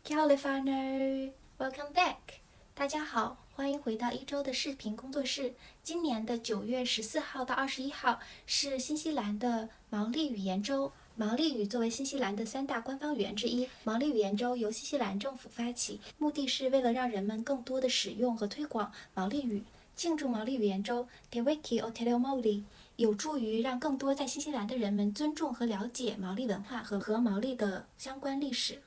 California，Welcome back！大家好，欢迎回到一周的视频工作室。今年的9月14号到21号是新西兰的毛利语言周。毛利语作为新西兰的3大官方语言之一，毛利语言周由新西兰政府发起，目的是为了让人们更多的使用和推广毛利语。庆祝毛利语言周 Te Wiki o Te Reo Māori 有助于让更多在新西兰的人们尊重和了解毛利文化和毛利的相关历史。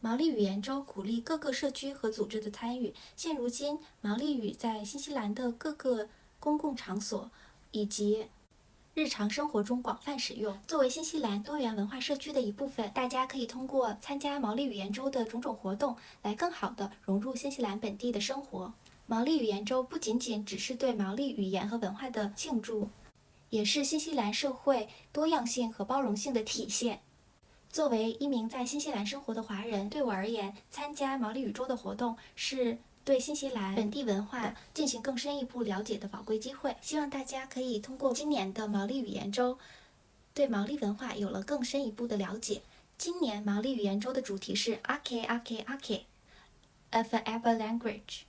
毛利语言周鼓励各个社区和组织的参与。现如今，毛利语在新西兰的各个公共场所以及日常生活中广泛使用。作为新西兰多元文化社区的一部分，大家可以通过参加毛利语言周的种种活动，来更好地融入新西兰本地的生活。毛利语言周不仅仅只是对毛利语言和文化的庆祝，也是新西兰社会多样性和包容性的体现。作为一名在新西兰生活的华人，对我而言，参加毛利语周的活动是对新西兰本地文化进行更深一步了解的宝贵机会。希望大家可以通过今年的毛利语言周，对毛利文化有了更深一步的了解。今年毛利语言周的主题是 Ake Ake Ake，A Forever Language，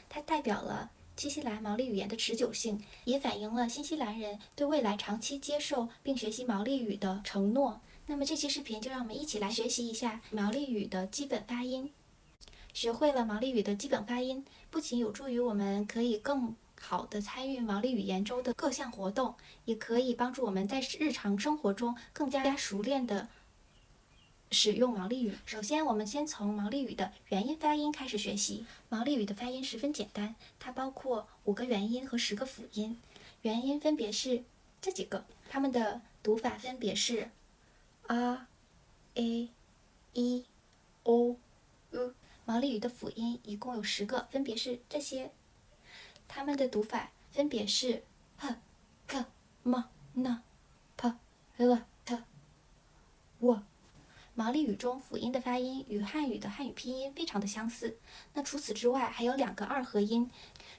它代表了新西兰毛利语言的持久性，也反映了新西兰人对未来长期接受并学习毛利语的承诺。那么这期视频就让我们一起来学习一下毛利语的基本发音。学会了毛利语的基本发音，不仅有助于我们可以更好地参与毛利语言周的各项活动，也可以帮助我们在日常生活中更加熟练地使用毛利语。首先，我们先从毛利语的元音发音开始学习。毛利语的发音十分简单，它包括5个元音和10个辅音。元音分别是这几个，它们的读法分别是啊、a、i、o、u。毛利语的辅音一共有10个，分别是这些，它们的读法分别是 h、k、m、n、p、l、t、w。毛利语中辅音的发音与汉语的汉语拼音非常的相似。那除此之外，还有2个2合音，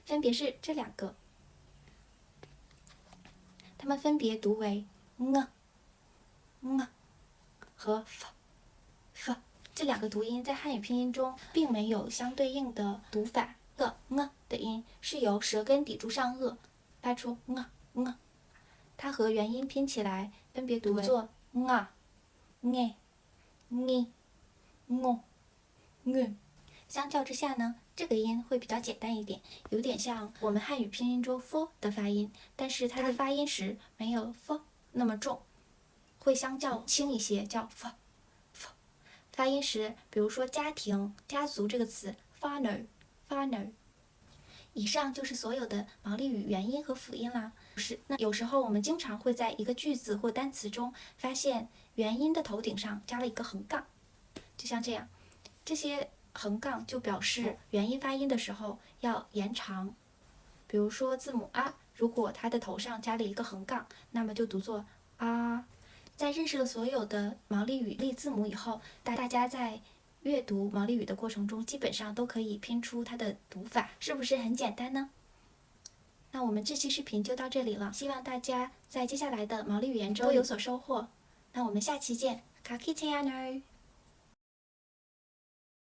分别是这2个，它们分别读为 ng、和 f。这2个读音在汉语拼音中并没有相对应的读法。的音是由舌根抵住上颚，发出它和元音拼起来分别读作相较之下呢，这个音会比较简单一点，有点像我们汉语拼音中 f 的发音，但是它的发音时没有 f 那么重，会相较轻一些，叫 f。发音时，比如说家庭、家族这个词 farner。以上就是所有的毛利语元音和辅音啦。那有时候我们经常会在一个句子或单词中发现元音的头顶上加了一个横杠，就像这样，这些横杠就表示元音发音的时候要延长。比如说字母 a， 如果它的头上加了一个横杠，那么就读作啊。在认识了所有的毛利语例字母以后，大家在阅读毛利语的过程中，基本上都可以拼出它的读法，是不是很简单呢？那我们这期视频就到这里了，希望大家在接下来的毛利语言周都有所收获。那我们下期见，卡基切亚呢？